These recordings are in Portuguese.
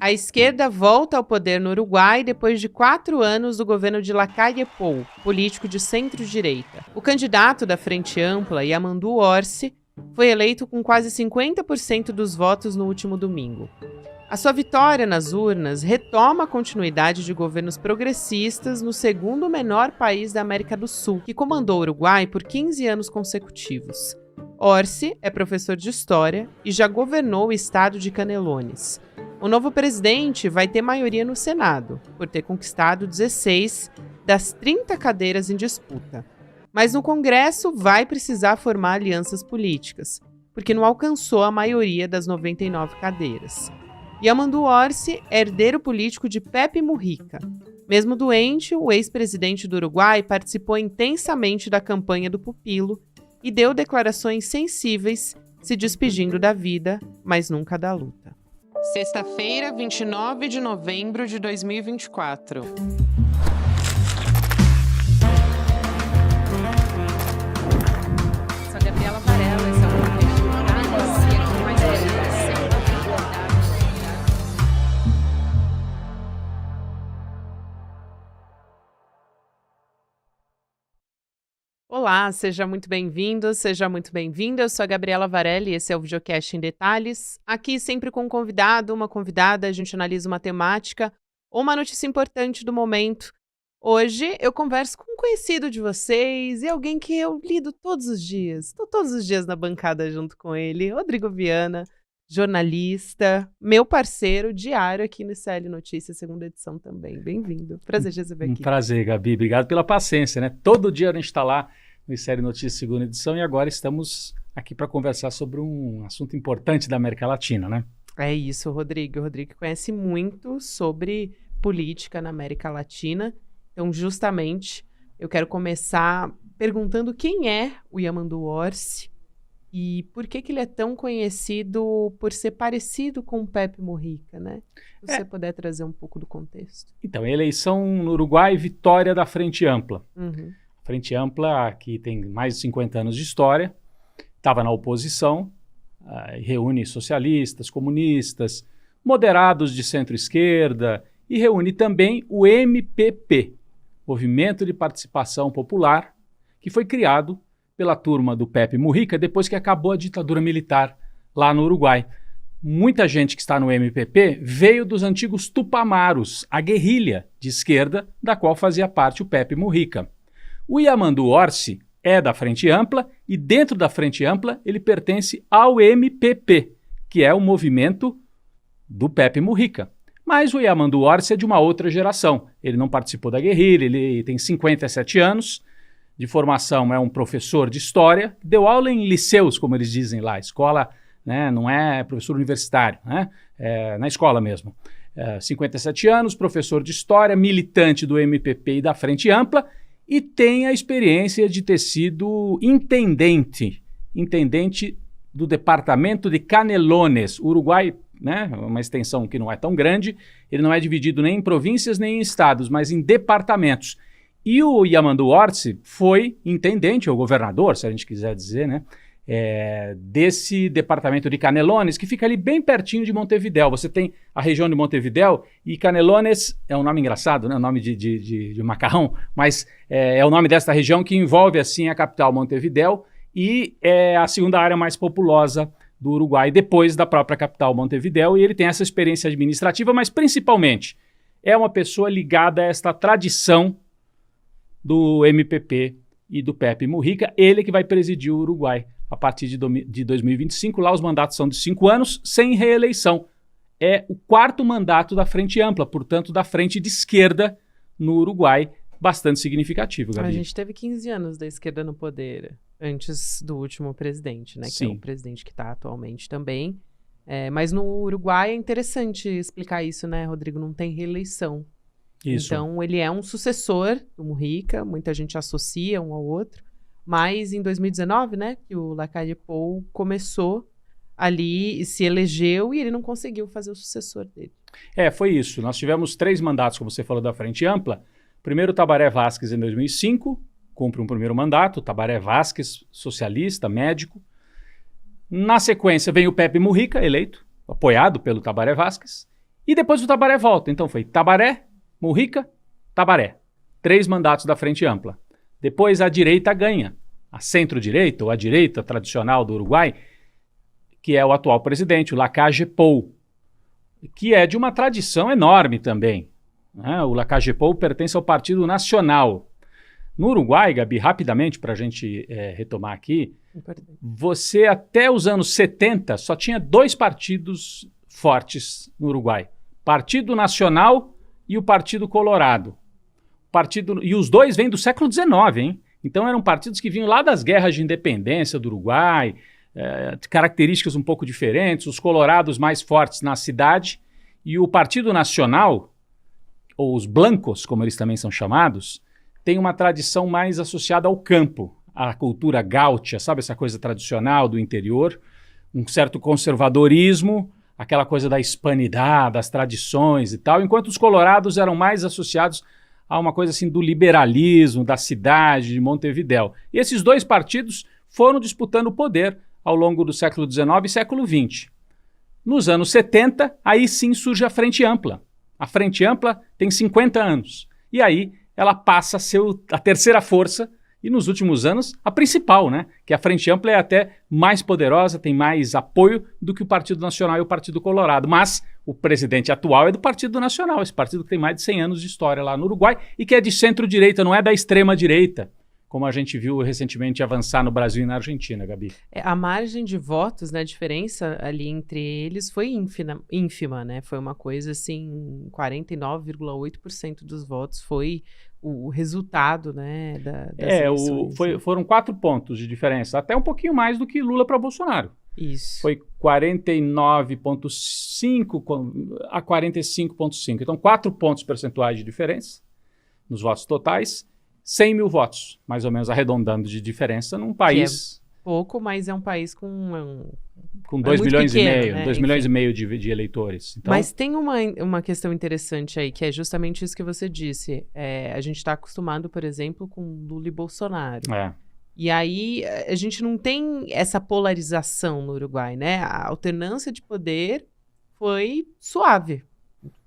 A esquerda volta ao poder no Uruguai depois de 4 anos do governo de Lacalle Pou, político de centro-direita. O candidato da Frente Ampla, Yamandu Orsi, foi eleito com quase 50% dos votos no último domingo. A sua vitória nas urnas retoma a continuidade de governos progressistas no segundo menor país da América do Sul, que comandou o Uruguai por 15 anos consecutivos. Orsi é professor de História e já governou o estado de Canelones. O novo presidente vai ter maioria no Senado, por ter conquistado 16 das 30 cadeiras em disputa. Mas no Congresso vai precisar formar alianças políticas, porque não alcançou a maioria das 99 cadeiras. Yamandu Orsi é herdeiro político de Pepe Mujica. Mesmo doente, o ex-presidente do Uruguai participou intensamente da campanha do pupilo e deu declarações sensíveis, se despedindo da vida, mas nunca da luta. Sexta-feira, 29 de novembro de 2024. Sou a Gabriela Varela, esse é o podcast do Detalhes, e aqui mais Olá, seja muito bem-vindo, seja muito bem-vinda. Eu sou a Gabriela Varela e esse é o Videocast em Detalhes. Aqui sempre com um convidado, uma convidada, a gente analisa uma temática ou uma notícia importante do momento. Hoje eu converso com um conhecido de vocês e alguém que eu lido todos os dias. Estou todos os dias na bancada junto com ele, Rodrigo Viana, jornalista, meu parceiro diário aqui no ICL Notícias, segunda edição também. Bem-vindo. Prazer te receber aqui. Um prazer, Gabi. Obrigado pela paciência, né? Todo dia a gente está lá no ICL Notícias, segunda edição, e agora estamos aqui para conversar sobre um assunto importante da América Latina, né? É isso, Rodrigo. O Rodrigo conhece muito sobre política na América Latina. Então, justamente, eu quero começar perguntando quem é o Yamandu Orsi e por que ele é tão conhecido por ser parecido com o Pepe Mujica, né? Se você puder trazer um pouco do contexto. Então, eleição no Uruguai, vitória da Frente Ampla. Uhum. A Frente Ampla, que tem mais de 50 anos de história, estava na oposição, reúne socialistas, comunistas, moderados de centro-esquerda e reúne também o MPP, Movimento de Participação Popular, que foi criado pela turma do Pepe Mujica depois que acabou a ditadura militar lá no Uruguai. Muita gente que está no MPP veio dos antigos Tupamaros, a guerrilha de esquerda da qual fazia parte o Pepe Mujica. O Yamandu Orsi é da Frente Ampla e dentro da Frente Ampla ele pertence ao MPP, que é o movimento do Pepe Mujica. Mas o Yamandu Orsi é de uma outra geração. Ele não participou da guerrilha, ele tem 57 anos, de formação é um professor de história, deu aula em liceus, como eles dizem lá, escola, né, não é professor universitário, né, na escola mesmo. 57 anos, professor de história, militante do MPP e da Frente Ampla, e tem a experiência de ter sido intendente do departamento de Canelones, Uruguai, né, uma extensão que não é tão grande, ele não é dividido nem em províncias nem em estados, mas em departamentos. E o Yamandu Orsi foi intendente, ou governador, se a gente quiser dizer, né, desse departamento de Canelones, que fica ali bem pertinho de Montevidéu. Você tem a região de Montevidéu e Canelones, é um nome engraçado, né, o nome de macarrão, mas é o nome desta região que envolve assim a capital Montevidéu e é a segunda área mais populosa do Uruguai, depois da própria capital Montevidéu, e ele tem essa experiência administrativa, mas principalmente é uma pessoa ligada a esta tradição do MPP e do Pepe Mujica, ele que vai presidir o Uruguai a partir de 2025. Lá os mandatos são de 5 anos, sem reeleição. É o 4º mandato da Frente Ampla, portanto, da frente de esquerda no Uruguai, bastante significativo, Gabi. A gente teve 15 anos da esquerda no poder, antes do último presidente, né? Sim. Que é o presidente que está atualmente também. Mas no Uruguai é interessante explicar isso, né, Rodrigo? Não tem reeleição. Isso. Então, ele é um sucessor do Mujica, muita gente associa um ao outro, mas em 2019, né, que o Lacalle Pou começou ali, se elegeu e ele não conseguiu fazer o sucessor dele. Foi isso. Nós tivemos 3 mandatos, como você falou, da Frente Ampla. Primeiro, Tabaré Vázquez, em 2005, cumpre um primeiro mandato. Tabaré Vázquez, socialista, médico. Na sequência, vem o Pepe Mujica, eleito, apoiado pelo Tabaré Vázquez. E depois o Tabaré volta. Então foi Tabaré, Mujica, Tabaré. 3 mandatos da Frente Ampla. Depois a direita ganha. A centro-direita, ou a direita tradicional do Uruguai, que é o atual presidente, o Lacalle Pou, que é de uma tradição enorme também. Né? O Lacalle Pou pertence ao Partido Nacional. No Uruguai, Gabi, rapidamente para a gente retomar aqui, você até os anos 70 só tinha 2 partidos fortes no Uruguai. Partido Nacional e o Partido Colorado. E os dois vêm do século XIX, hein? Então eram partidos que vinham lá das guerras de independência do Uruguai, características um pouco diferentes, os colorados mais fortes na cidade, e o Partido Nacional, ou os blancos, como eles também são chamados, tem uma tradição mais associada ao campo, à cultura gaúcha, sabe essa coisa tradicional do interior, um certo conservadorismo, aquela coisa da hispanidade, das tradições e tal, enquanto os colorados eram mais associados a uma coisa assim do liberalismo, da cidade, de Montevidéu. E esses 2 partidos foram disputando o poder ao longo do século XIX e século XX. Nos anos 70, aí sim surge a Frente Ampla. A Frente Ampla tem 50 anos. E aí ela passa a ser a terceira força e nos últimos anos a principal, né? Que a Frente Ampla é até mais poderosa, tem mais apoio do que o Partido Nacional e o Partido Colorado. Mas o presidente atual é do Partido Nacional, esse partido que tem mais de 100 anos de história lá no Uruguai e que é de centro-direita, não é da extrema-direita, como a gente viu recentemente avançar no Brasil e na Argentina, Gabi. A margem de votos, né, a diferença ali entre eles foi ínfima, né? Foi uma coisa assim, 49,8% dos votos foi o resultado, né, das eleições. Foram 4 pontos de diferença, até um pouquinho mais do que Lula para Bolsonaro. Isso. Foi 49,5 a 45,5. Então, 4 pontos percentuais de diferença nos votos totais. 100 mil votos, mais ou menos arredondando de diferença, num país... Que é pouco, mas é um país com 2 milhões pequeno, e meio, né? 2 milhões e meio de eleitores. Então, mas tem uma questão interessante aí, que é justamente isso que você disse. A gente está acostumado, por exemplo, com Lula e Bolsonaro. E aí a gente não tem essa polarização no Uruguai, né? A alternância de poder foi suave.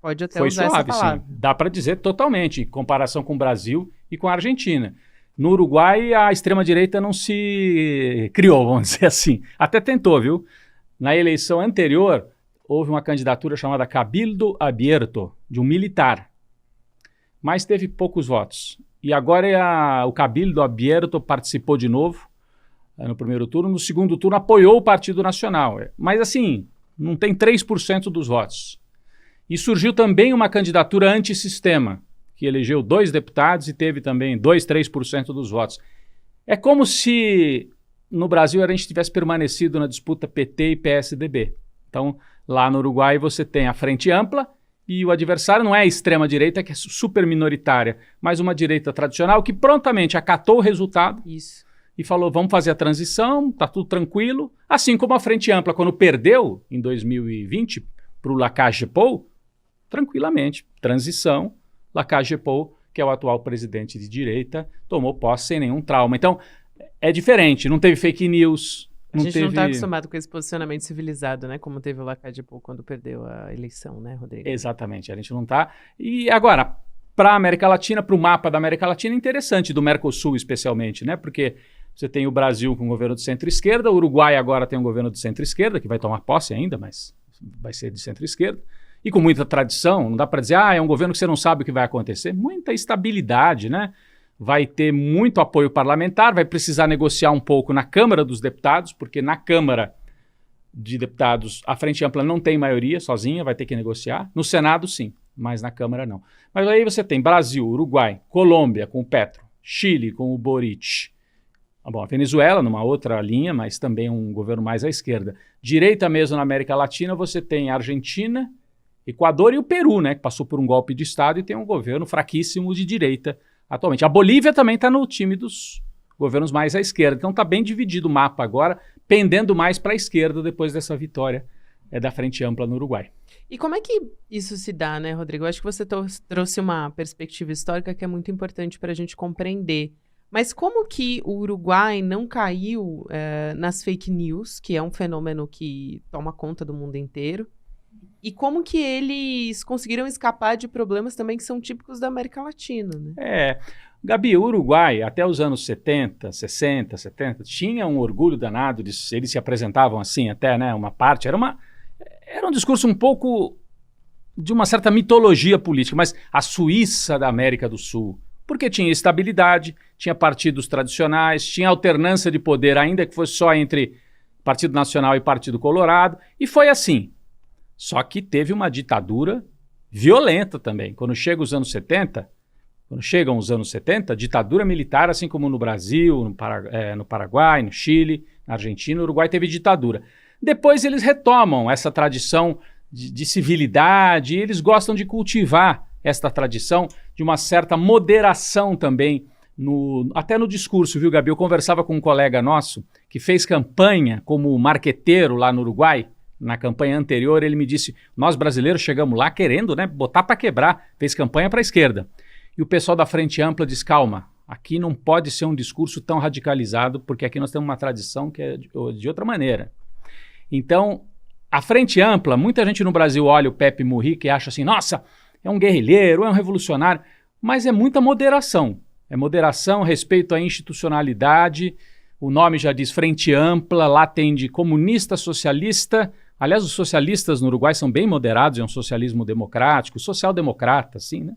Pode até usar essa palavra. Sim. Dá para dizer totalmente, em comparação com o Brasil e com a Argentina. No Uruguai, a extrema-direita não se criou, vamos dizer assim. Até tentou, viu? Na eleição anterior, houve uma candidatura chamada Cabildo Abierto, de um militar. Mas teve poucos votos. E agora o Cabildo Abierto participou de novo no primeiro turno. No segundo turno, apoiou o Partido Nacional. Mas, assim, não tem 3% dos votos. E surgiu também uma candidatura antissistema, que elegeu 2 deputados e teve também 2, 3% dos votos. É como se no Brasil a gente tivesse permanecido na disputa PT e PSDB. Então, lá no Uruguai você tem a Frente Ampla e o adversário não é a extrema-direita, que é super minoritária, mas uma direita tradicional que prontamente acatou o resultado e falou, vamos fazer a transição, tá tudo tranquilo. Assim como a Frente Ampla, quando perdeu em 2020 para o Lacalle Pou, tranquilamente, transição, Lacalle Pou, que é o atual presidente de direita, tomou posse sem nenhum trauma. Então, é diferente, não teve fake news. A gente não está acostumado com esse posicionamento civilizado, né? Como teve o Lacalle Pou quando perdeu a eleição, né, Rodrigo? Exatamente, a gente não está. E agora, para a América Latina, para o mapa da América Latina, é interessante, do Mercosul especialmente, né? Porque você tem o Brasil com um governo de centro-esquerda, o Uruguai agora tem um governo de centro-esquerda, que vai tomar posse ainda, mas vai ser de centro-esquerda. E com muita tradição, não dá para dizer, é um governo que você não sabe o que vai acontecer. Muita estabilidade, né? Vai ter muito apoio parlamentar, vai precisar negociar um pouco na Câmara dos Deputados, porque na Câmara de Deputados a Frente Ampla não tem maioria sozinha, vai ter que negociar. No Senado, sim, mas na Câmara não. Mas aí você tem Brasil, Uruguai, Colômbia com o Petro, Chile com o Boric. Bom, a Venezuela numa outra linha, mas também um governo mais à esquerda. Direita mesmo na América Latina, você tem a Argentina, Equador e o Peru, né, que passou por um golpe de Estado e tem um governo fraquíssimo de direita atualmente. A Bolívia também está no time dos governos mais à esquerda. Então está bem dividido o mapa agora, pendendo mais para a esquerda depois dessa vitória da Frente Ampla no Uruguai. E como é que isso se dá, né, Rodrigo? Eu acho que você trouxe uma perspectiva histórica que é muito importante para a gente compreender. Mas como que o Uruguai não caiu nas fake news, que é um fenômeno que toma conta do mundo inteiro? E como que eles conseguiram escapar de problemas também que são típicos da América Latina, né? Gabi, o Uruguai, até os anos 70, 60, 70, tinha um orgulho danado, eles se apresentavam assim até, né, uma parte, era um discurso um pouco de uma certa mitologia política, mas a Suíça da América do Sul, porque tinha estabilidade, tinha partidos tradicionais, tinha alternância de poder, ainda que fosse só entre Partido Nacional e Partido Colorado, e foi assim. Só que teve uma ditadura violenta também. Quando chegam os anos 70, ditadura militar, assim como no Brasil, no Paraguai, no Chile, na Argentina, no Uruguai teve ditadura. Depois eles retomam essa tradição de civilidade, e eles gostam de cultivar esta tradição de uma certa moderação também, até no discurso, viu, Gabi? Eu conversava com um colega nosso que fez campanha como marqueteiro lá no Uruguai. Na campanha anterior, ele me disse, nós brasileiros chegamos lá querendo, né, botar para quebrar, fez campanha para a esquerda. E o pessoal da Frente Ampla diz, calma, aqui não pode ser um discurso tão radicalizado, porque aqui nós temos uma tradição que é de outra maneira. Então, a Frente Ampla, muita gente no Brasil olha o Pepe Mujica e acha assim, nossa, é um guerrilheiro, é um revolucionário, mas é muita moderação. É moderação, respeito à institucionalidade, o nome já diz Frente Ampla, lá tem de comunista, socialista. Aliás, os socialistas no Uruguai são bem moderados, é um socialismo democrático, social-democrata, assim, né?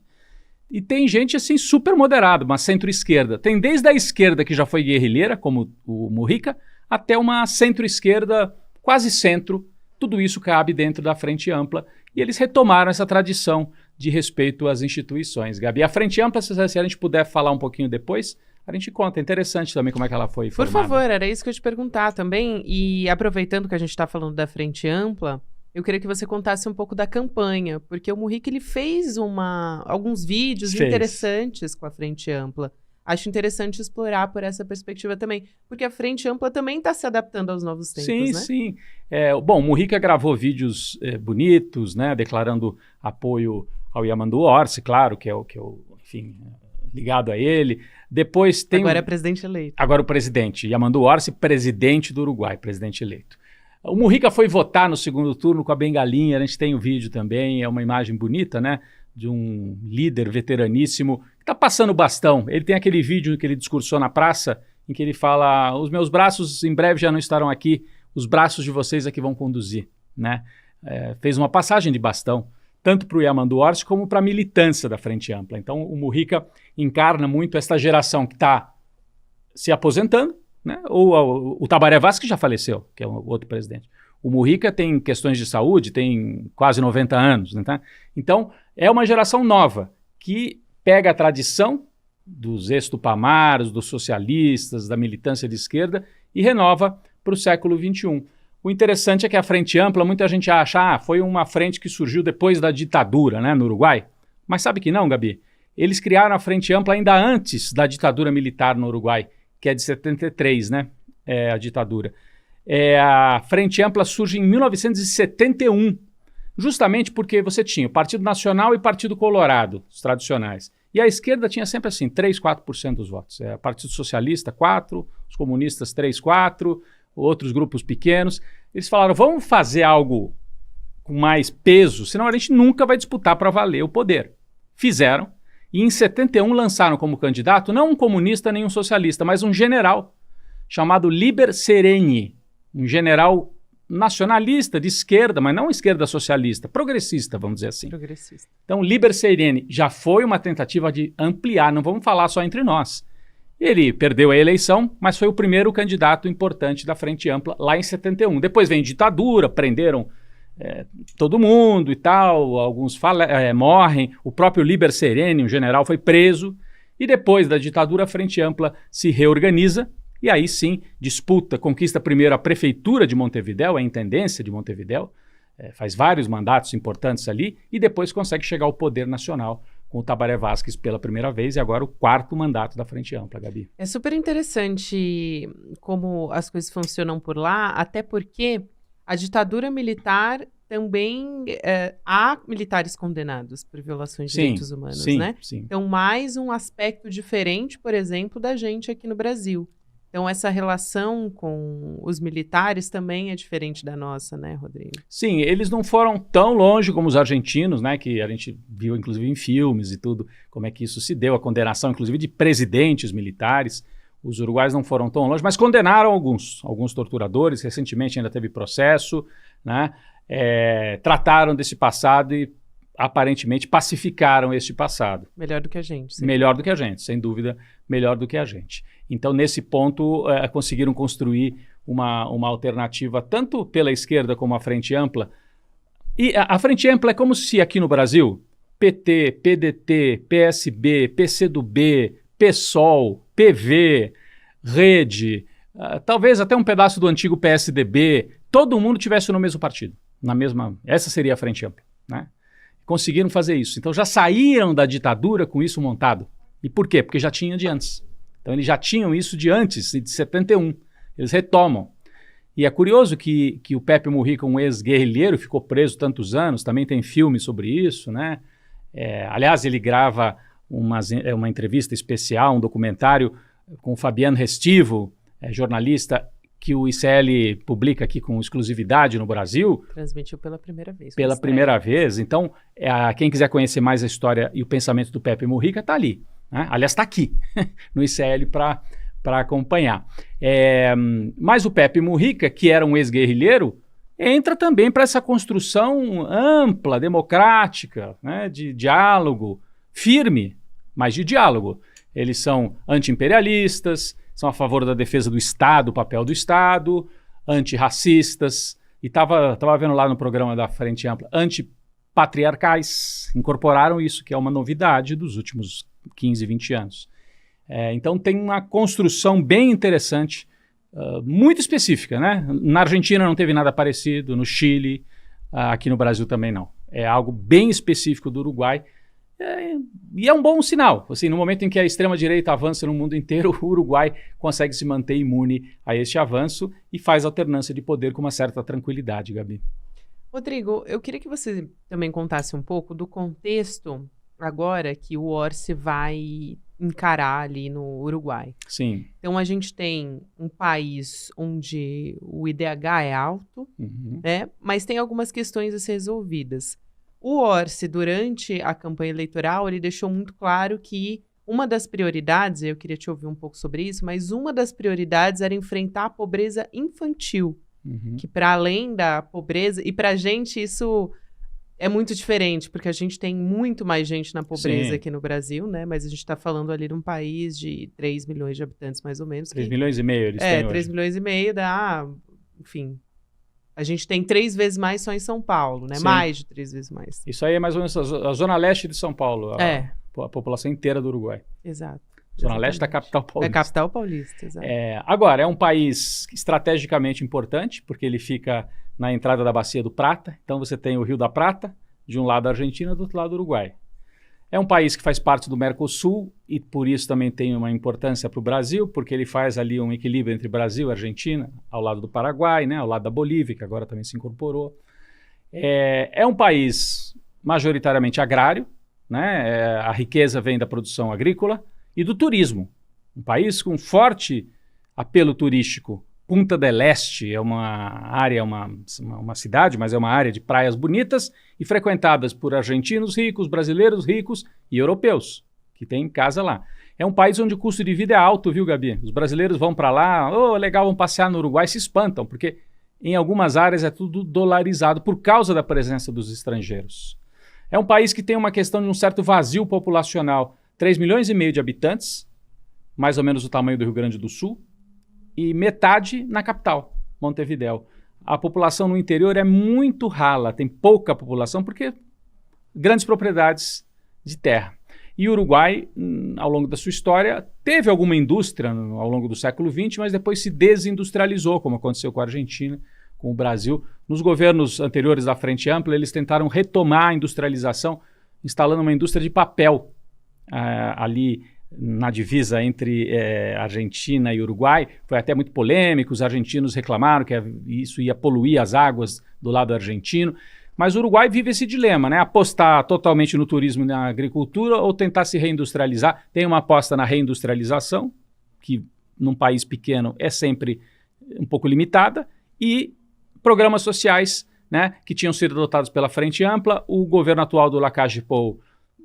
E tem gente, assim, super moderada, uma centro-esquerda. Tem desde a esquerda, que já foi guerrilheira, como o Mujica, até uma centro-esquerda, quase centro. Tudo isso cabe dentro da Frente Ampla. E eles retomaram essa tradição de respeito às instituições. Gabi, a Frente Ampla, se a gente puder falar um pouquinho depois, a gente conta. É interessante também como é que ela foi formada. Por favor, era isso que eu ia te perguntar também. E aproveitando que a gente está falando da Frente Ampla, eu queria que você contasse um pouco da campanha, porque o Mujica ele fez alguns vídeos interessantes com a Frente Ampla. Acho interessante explorar por essa perspectiva também, porque a Frente Ampla também está se adaptando aos novos tempos, sim, né? Sim, bom, o Mujica gravou vídeos bonitos, né, declarando apoio ao Yamandu Orsi, claro, que é o enfim, ligado a ele. Depois tem Agora é presidente eleito. Agora o presidente, Yamandu Orsi, presidente do Uruguai, presidente eleito. O Mujica foi votar no segundo turno com a bengalinha, a gente tem o vídeo também, é uma imagem bonita, né, de um líder veteraníssimo que está passando o bastão. Ele tem aquele vídeo que ele discursou na praça, em que ele fala, os meus braços em breve já não estarão aqui, os braços de vocês é que vão conduzir, né? Fez uma passagem de bastão, tanto para o Yamandu Orsi como para a militância da Frente Ampla. Então o Mujica encarna muito esta geração que está se aposentando, né? Ou o Tabaré Vaz, que já faleceu, que é o outro presidente. O Mujica tem questões de saúde, tem quase 90 anos. Né, tá? Então, é uma geração nova que pega a tradição dos ex-tupamaros, dos socialistas, da militância de esquerda e renova para o século XXI. O interessante é que a Frente Ampla, muita gente acha, foi uma frente que surgiu depois da ditadura, né, no Uruguai. Mas sabe que não, Gabi? Eles criaram a Frente Ampla ainda antes da ditadura militar no Uruguai, que é de 73, né, a ditadura. A Frente Ampla surge em 1971, justamente porque você tinha o Partido Nacional e Partido Colorado, os tradicionais. E a esquerda tinha sempre assim, 3, 4% dos votos. O Partido Socialista, 4%, os comunistas, 3, 4%, outros grupos pequenos. Eles falaram, vamos fazer algo com mais peso, senão a gente nunca vai disputar para valer o poder. Fizeram, e em 71 lançaram como candidato não um comunista nem um socialista, mas um general chamado Liber Sereni, um general nacionalista de esquerda, mas não esquerda socialista, progressista, vamos dizer assim. Progressista. Então, Liber Sereni já foi uma tentativa de ampliar, não vamos falar só entre nós. Ele perdeu a eleição, mas foi o primeiro candidato importante da Frente Ampla lá em 71. Depois vem ditadura, prenderam todo mundo e tal, alguns morrem, o próprio Liber Sereni, um general, foi preso, e depois da ditadura a Frente Ampla se reorganiza, e aí sim disputa, conquista primeiro a prefeitura de Montevidéu, a intendência de Montevidéu, faz vários mandatos importantes ali, e depois consegue chegar ao poder nacional com o Tabaré Vázquez pela primeira vez, e agora o 4º mandato da Frente Ampla, Gabi. É super interessante como as coisas funcionam por lá, até porque a ditadura militar também há militares condenados por violações de direitos humanos, né? Sim. Então, mais um aspecto diferente, por exemplo, da gente aqui no Brasil. Então, essa relação com os militares também é diferente da nossa, né, Rodrigo? Sim, eles não foram tão longe como os argentinos, né, que a gente viu, inclusive, em filmes e tudo, como é que isso se deu, a condenação, inclusive, de presidentes militares. Os uruguaios não foram tão longe, mas condenaram alguns torturadores. Recentemente ainda teve processo, né, trataram desse passado e, aparentemente, pacificaram este passado. Melhor do que a gente. Sim. Melhor do que a gente, sem dúvida, melhor do que a gente. Então, nesse ponto, conseguiram construir uma alternativa tanto pela esquerda como a Frente Ampla. E a Frente Ampla é como se aqui no Brasil, PT, PDT, PSB, PCdoB, PSOL, PV, Rede, talvez até um pedaço do antigo PSDB, todo mundo tivesse no mesmo partido. Essa seria a Frente Ampla, né? Conseguiram fazer isso. Então já saíram da ditadura com isso montado. E por quê? Porque já tinham de antes. Então eles já tinham isso de antes, de 71. Eles retomam. E é curioso que o Pepe Mujica, um ex-guerrilheiro, ficou preso tantos anos, também tem filme sobre isso, né? Aliás, ele grava uma entrevista especial, um documentário com o Fabiano Restivo, jornalista, que o ICL publica aqui com exclusividade no Brasil. Transmitiu pela primeira vez. Pela primeira vez. Então, quem quiser conhecer mais a história e o pensamento do Pepe Mujica, está ali, né? Aliás, está aqui, no ICL, para acompanhar. Mas o Pepe Mujica, que era um ex-guerrilheiro, entra também para essa construção ampla, democrática, né, de diálogo, firme, mas de diálogo. Eles são anti-imperialistas, são a favor da defesa do Estado, o papel do Estado, antirracistas, e estava vendo lá no programa da Frente Ampla, antipatriarcais, incorporaram isso, que é uma novidade dos últimos 15, 20 anos. Então tem uma construção bem interessante, muito específica, né? Na Argentina não teve nada parecido, no Chile, aqui no Brasil também não. É algo bem específico do Uruguai, e é um bom sinal. Assim, no momento em que a extrema-direita avança no mundo inteiro, o Uruguai consegue se manter imune a este avanço e faz alternância de poder com uma certa tranquilidade, Gabi. Rodrigo, eu queria que você também contasse um pouco do contexto agora que o Orsi vai encarar ali no Uruguai. Sim. Então, a gente tem um país onde o IDH é alto, né? Mas tem algumas questões a ser resolvidas. O Orsi, durante a campanha eleitoral, ele deixou muito claro que uma das prioridades, eu queria te ouvir um pouco sobre isso, mas uma das prioridades era enfrentar a pobreza infantil, que para além da pobreza, e para a gente isso é muito diferente, porque a gente tem muito mais gente na pobreza Sim. aqui no Brasil, né? Mas a gente está falando ali de um país de 3 milhões de habitantes, mais ou menos. 3 milhões e meio eles têm 3 hoje. milhões e meio dá, enfim... A gente tem 3 vezes mais só em São Paulo, né? Sim. Mais de 3 vezes mais. Isso aí é mais ou menos a zona leste de São Paulo, a população inteira do Uruguai. Exato. Zona leste da capital paulista. Da capital paulista, exato. Agora, é um país estrategicamente importante, porque ele fica na entrada da Bacia do Prata. Então você tem o Rio da Prata, de um lado a Argentina, do outro lado o Uruguai. É um país que faz parte do Mercosul e por isso também tem uma importância para o Brasil, porque ele faz ali um equilíbrio entre Brasil e Argentina, ao lado do Paraguai, né, ao lado da Bolívia, que agora também se incorporou. É um país majoritariamente agrário, né, a riqueza vem da produção agrícola e do turismo. Um país com forte apelo turístico. Punta del Este é uma área, uma cidade, mas é uma área de praias bonitas e frequentadas por argentinos ricos, brasileiros ricos e europeus, que têm casa lá. É um país onde o custo de vida é alto, viu, Gabi? Os brasileiros vão para lá, legal, vão passear no Uruguai, se espantam, porque em algumas áreas é tudo dolarizado por causa da presença dos estrangeiros. É um país que tem uma questão de um certo vazio populacional. 3 milhões e meio de habitantes, mais ou menos o tamanho do Rio Grande do Sul, e metade na capital, Montevidéu. A população no interior é muito rala, tem pouca população, porque grandes propriedades de terra. E o Uruguai, ao longo da sua história, teve alguma indústria ao longo do século XX, mas depois se desindustrializou, como aconteceu com a Argentina, com o Brasil. Nos governos anteriores da Frente Ampla, eles tentaram retomar a industrialização, instalando uma indústria de papel ali na divisa entre Argentina e Uruguai. Foi até muito polêmico, os argentinos reclamaram que isso ia poluir as águas do lado argentino, mas o Uruguai vive esse dilema, né? Apostar totalmente no turismo e na agricultura ou tentar se reindustrializar. Tem uma aposta na reindustrialização, que num país pequeno é sempre um pouco limitada, e programas sociais, né, que tinham sido adotados pela Frente Ampla. O governo atual do Lacage Pou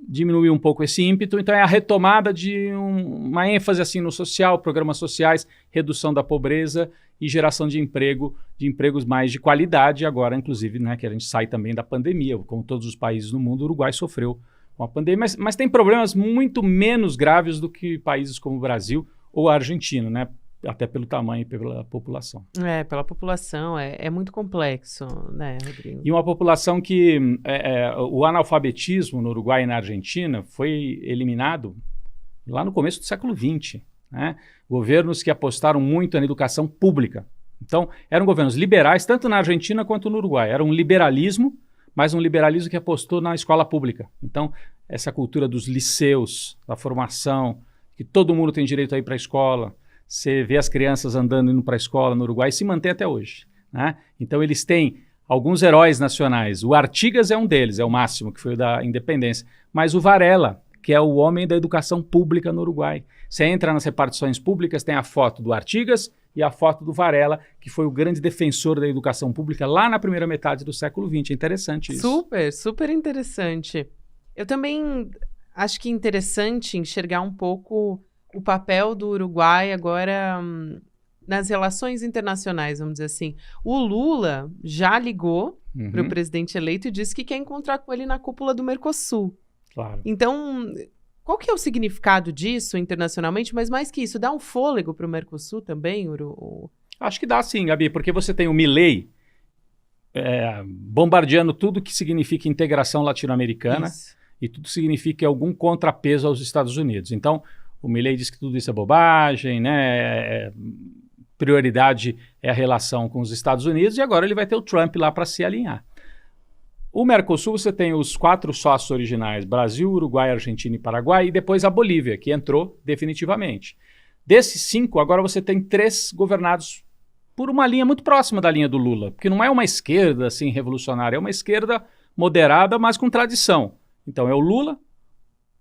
diminuiu um pouco esse ímpeto, então é a retomada de uma ênfase assim no social, programas sociais, redução da pobreza e geração de emprego, de empregos mais de qualidade agora, inclusive, né, que a gente sai também da pandemia. Como todos os países no mundo, o Uruguai sofreu com a pandemia, mas tem problemas muito menos graves do que países como o Brasil ou a Argentina, né, até pelo tamanho e pela população. Pela população, é muito complexo, né, Rodrigo? E uma população que o analfabetismo no Uruguai e na Argentina foi eliminado lá no começo do século XX, né? Governos que apostaram muito na educação pública. Então, eram governos liberais, tanto na Argentina quanto no Uruguai. Era um liberalismo, mas um liberalismo que apostou na escola pública. Então, essa cultura dos liceus, da formação, que todo mundo tem direito a ir para a escola. Você vê as crianças andando, indo para a escola no Uruguai, e se mantém até hoje, né? Então eles têm alguns heróis nacionais. O Artigas é um deles, é o máximo, que foi o da independência. Mas o Varela, que é o homem da educação pública no Uruguai. Você entra nas repartições públicas, tem a foto do Artigas e a foto do Varela, que foi o grande defensor da educação pública lá na primeira metade do século XX. É interessante isso. Super, super interessante. Eu também acho que é interessante enxergar um pouco o papel do Uruguai agora nas relações internacionais, vamos dizer assim. O Lula já ligou para o presidente eleito e disse que quer encontrar com ele na cúpula do Mercosul. Claro. Então, qual que é o significado disso internacionalmente? Mas mais que isso, dá um fôlego para o Mercosul também? Acho que dá sim, Gabi, porque você tem o Milei bombardeando tudo que significa integração latino-americana e tudo que significa algum contrapeso aos Estados Unidos. Então, o Milei diz que tudo isso é bobagem, né? Prioridade é a relação com os Estados Unidos, e agora ele vai ter o Trump lá para se alinhar. O Mercosul, você tem os 4 sócios originais, Brasil, Uruguai, Argentina e Paraguai, e depois a Bolívia, que entrou definitivamente. Desses 5, agora você tem 3 governados por uma linha muito próxima da linha do Lula, porque não é uma esquerda assim revolucionária, é uma esquerda moderada, mas com tradição. Então é o Lula,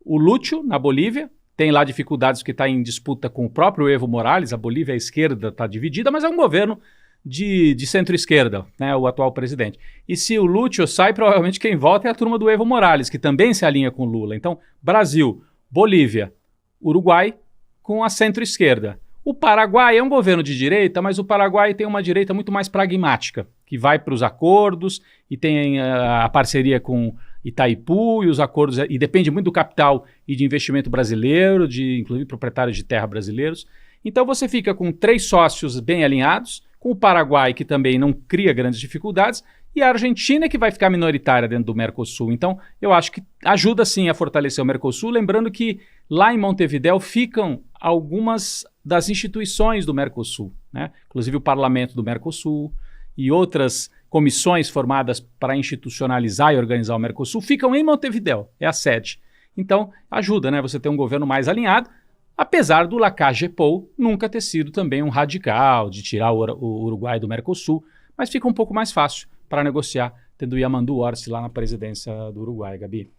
o Lúcio, na Bolívia, tem lá dificuldades porque está em disputa com o próprio Evo Morales. A Bolívia, a esquerda, está dividida, mas é um governo de centro-esquerda, né, o atual presidente. E se o Lúcio sai, provavelmente quem volta é a turma do Evo Morales, que também se alinha com o Lula. Então, Brasil, Bolívia, Uruguai com a centro-esquerda. O Paraguai é um governo de direita, mas o Paraguai tem uma direita muito mais pragmática, que vai para os acordos e tem a parceria com Itaipu e os acordos, e depende muito do capital e de investimento brasileiro, de inclusive proprietários de terra brasileiros. Então você fica com 3 sócios bem alinhados, com o Paraguai, que também não cria grandes dificuldades, e a Argentina, que vai ficar minoritária dentro do Mercosul. Então eu acho que ajuda sim a fortalecer o Mercosul, lembrando que lá em Montevidéu ficam algumas das instituições do Mercosul, né? Inclusive o Parlamento do Mercosul e outras comissões formadas para institucionalizar e organizar o Mercosul ficam em Montevidéu, é a sede. Então, ajuda, né? Você ter um governo mais alinhado, apesar do Lacage Pou nunca ter sido também um radical de tirar o Uruguai do Mercosul, mas fica um pouco mais fácil para negociar, tendo o Yamandu Orsi lá na presidência do Uruguai, Gabi.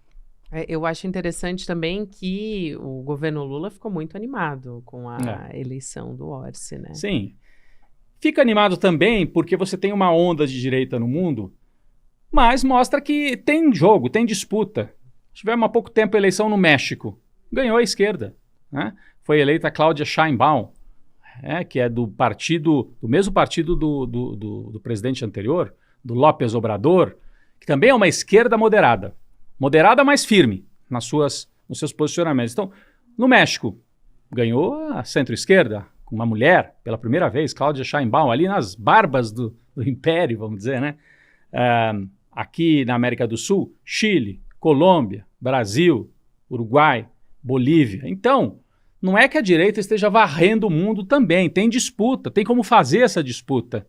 Eu acho interessante também que o governo Lula ficou muito animado com a eleição do Orsi, né? Sim. Fica animado também porque você tem uma onda de direita no mundo, mas mostra que tem jogo, tem disputa. Tivemos há pouco tempo a eleição no México. Ganhou a esquerda, né? Foi eleita Cláudia Sheinbaum, que é do mesmo partido do presidente anterior, do López Obrador, que também é uma esquerda moderada. Moderada, mas firme nos seus posicionamentos. Então, no México, ganhou a centro-esquerda, com uma mulher, pela primeira vez, Cláudia Sheinbaum, ali nas barbas do império, vamos dizer, né? Aqui na América do Sul, Chile, Colômbia, Brasil, Uruguai, Bolívia. Então, não é que a direita esteja varrendo o mundo também, tem disputa, tem como fazer essa disputa.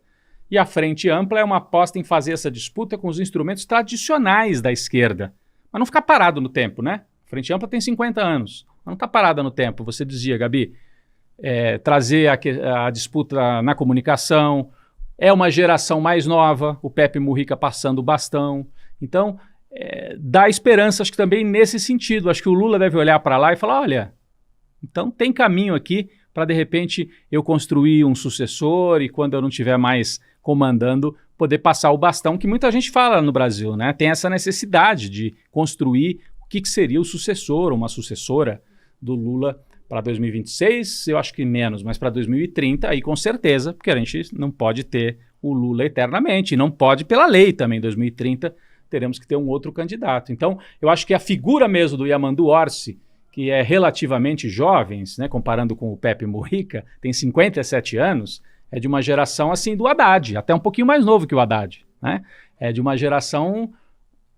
E a Frente Ampla é uma aposta em fazer essa disputa com os instrumentos tradicionais da esquerda. Mas não ficar parado no tempo, né? A Frente Ampla tem 50 anos, mas não está parada no tempo. Você dizia, Gabi, trazer a disputa na comunicação, é uma geração mais nova, o Pepe Mujica passando o bastão. Então, dá esperança, acho que também nesse sentido. Acho que o Lula deve olhar para lá e falar, olha, então tem caminho aqui para de repente eu construir um sucessor e quando eu não estiver mais comandando, poder passar o bastão, que muita gente fala no Brasil, né? Tem essa necessidade de construir o que seria o sucessor, uma sucessora do Lula para 2026, eu acho que menos, mas para 2030, aí com certeza, porque a gente não pode ter o Lula eternamente, e não pode pela lei também, em 2030 teremos que ter um outro candidato. Então, eu acho que a figura mesmo do Yamandu Orsi, que é relativamente jovem, né, comparando com o Pepe Mujica, tem 57 anos, é de uma geração assim do Haddad, até um pouquinho mais novo que o Haddad, né? É de uma geração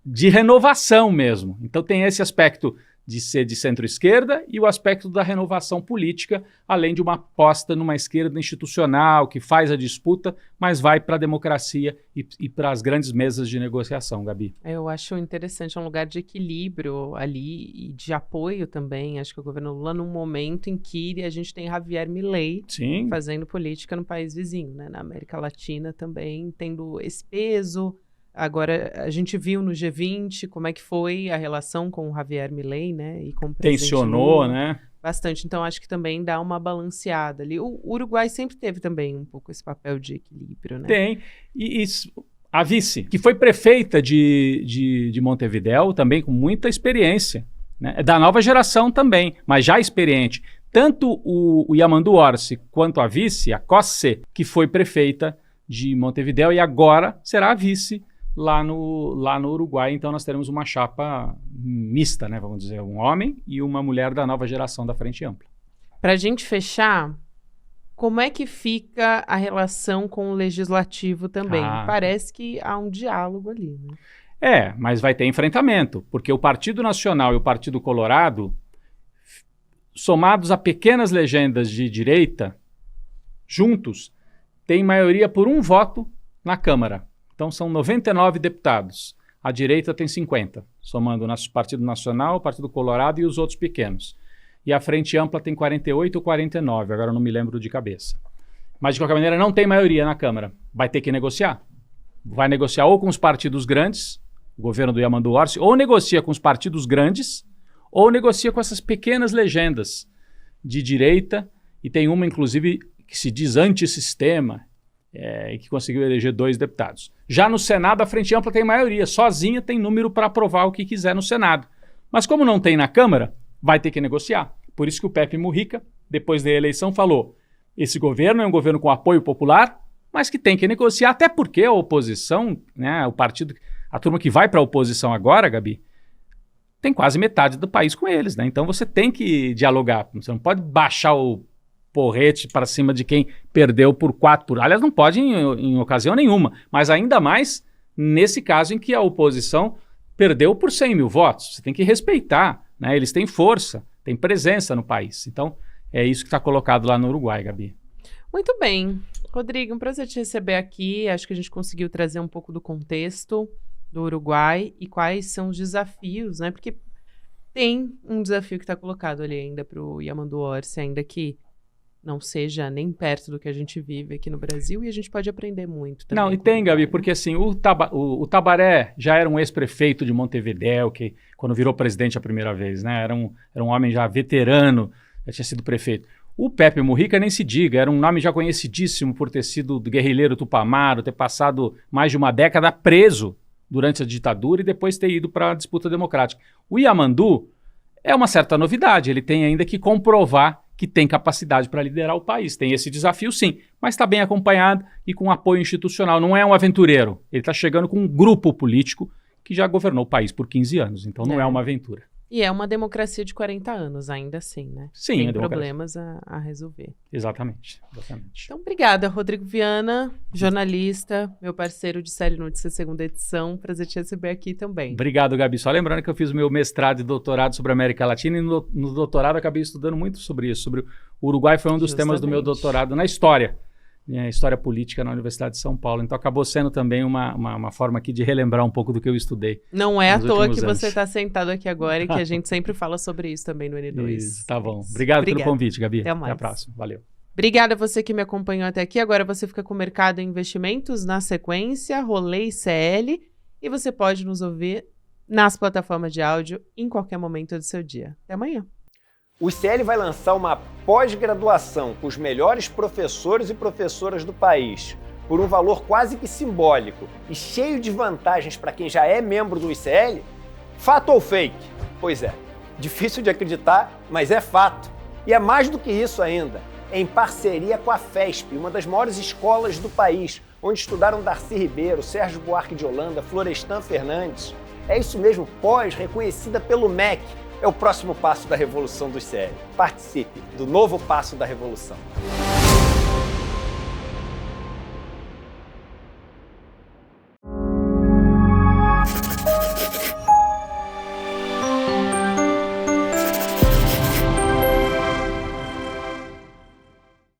de renovação mesmo. Então tem esse aspecto de ser de centro-esquerda e o aspecto da renovação política, além de uma aposta numa esquerda institucional que faz a disputa, mas vai para a democracia e para as grandes mesas de negociação, Gabi. Eu acho interessante, é um lugar de equilíbrio ali e de apoio também. Acho que o governo Lula, num momento em que a gente tem Javier Milei fazendo política no país vizinho, né? Na América Latina também, tendo esse peso. Agora, a gente viu no G20 como é que foi a relação com o Javier Milei, né? E com o presidente Tensionou, Lula, né? Bastante. Então, acho que também dá uma balanceada ali. O Uruguai sempre teve também um pouco esse papel de equilíbrio, né? Tem. E a vice, que foi prefeita de Montevidéu, também com muita experiência, né? É da nova geração também, mas já experiente. Tanto o Yamandu Orsi quanto a vice, a Cosse, que foi prefeita de Montevidéu e agora será a vice lá no Uruguai. Então nós teremos uma chapa mista, né? Vamos dizer, um homem e uma mulher da nova geração da Frente Ampla. Para a gente fechar, como é que fica a relação com o Legislativo também? Parece que há um diálogo ali, né? Mas vai ter enfrentamento, porque o Partido Nacional e o Partido Colorado, somados a pequenas legendas de direita, juntos, têm maioria por um voto na Câmara. Então são 99 deputados. A direita tem 50, somando o Partido Nacional, o Partido Colorado e os outros pequenos. E a Frente Ampla tem 48 ou 49, agora eu não me lembro de cabeça. Mas, de qualquer maneira, não tem maioria na Câmara. Vai ter que negociar. Vai negociar ou com os partidos grandes, o governo do Yamandu Orsi, ou negocia com os partidos grandes, ou negocia com essas pequenas legendas de direita, e tem uma, inclusive, que se diz antissistema, e que conseguiu eleger 2 deputados. Já no Senado, a Frente Ampla tem maioria, sozinha tem número para aprovar o que quiser no Senado. Mas como não tem na Câmara, vai ter que negociar. Por isso que o Pepe Mujica, depois da eleição, falou: esse governo é um governo com apoio popular, mas que tem que negociar, até porque a oposição, né, o partido, a turma que vai para a oposição agora, Gabi, tem quase metade do país com eles, né? Então você tem que dialogar, você não pode baixar o porrete para cima de quem perdeu por 4. Aliás, não pode em ocasião nenhuma, mas ainda mais nesse caso em que a oposição perdeu por 100 mil votos. Você tem que respeitar, né? Eles têm força, têm presença no país. Então, é isso que está colocado lá no Uruguai, Gabi. Muito bem. Rodrigo, um prazer te receber aqui. Acho que a gente conseguiu trazer um pouco do contexto do Uruguai e quais são os desafios, né? Porque tem um desafio que está colocado ali ainda para o Yamandu Orsi, ainda que não seja nem perto do que a gente vive aqui no Brasil, e a gente pode aprender muito também. Não, e tem, Gabi, porque assim, o Tabaré já era um ex-prefeito de Montevidéu, que quando virou presidente a primeira vez, né? Era um homem já veterano, já tinha sido prefeito. O Pepe Mujica nem se diga, era um nome já conhecidíssimo por ter sido guerrilheiro tupamaro, ter passado mais de uma década preso durante a ditadura e depois ter ido para a disputa democrática. O Yamandu é uma certa novidade, ele tem ainda que comprovar que tem capacidade para liderar o país. Tem esse desafio, sim, mas está bem acompanhado e com apoio institucional. Não é um aventureiro. Ele está chegando com um grupo político que já governou o país por 15 anos. Então não é uma aventura. E é uma democracia de 40 anos, ainda assim, né? Sim, tem problemas a resolver. Exatamente. Então, obrigada, Rodrigo Viana, jornalista, meu parceiro de Série Notícias, segunda edição. Prazer te receber aqui também. Obrigado, Gabi. Só lembrando que eu fiz o meu mestrado e doutorado sobre a América Latina e no doutorado acabei estudando muito sobre isso. Sobre o Uruguai foi um dos temas do meu doutorado na história. História política na Universidade de São Paulo. Então acabou sendo também uma forma aqui de relembrar um pouco do que eu estudei. Não é à toa que você está sentado aqui agora e que a gente sempre fala sobre isso também no N2. Isso, tá bom. Obrigado pelo convite, Gabi. Até mais. Até a próxima. Valeu. Obrigada a você que me acompanhou até aqui. Agora você fica com o Mercado em Investimentos na sequência, Rolê CL, e você pode nos ouvir nas plataformas de áudio em qualquer momento do seu dia. Até amanhã. O ICL vai lançar uma pós-graduação com os melhores professores e professoras do país, por um valor quase que simbólico e cheio de vantagens para quem já é membro do ICL? Fato ou fake? Pois é, difícil de acreditar, mas é fato. E é mais do que isso ainda. Em parceria com a FESP, uma das maiores escolas do país, onde estudaram Darcy Ribeiro, Sérgio Buarque de Holanda, Florestan Fernandes. É isso mesmo, pós, reconhecida pelo MEC. É o próximo passo da revolução do ICL. Participe do novo passo da revolução.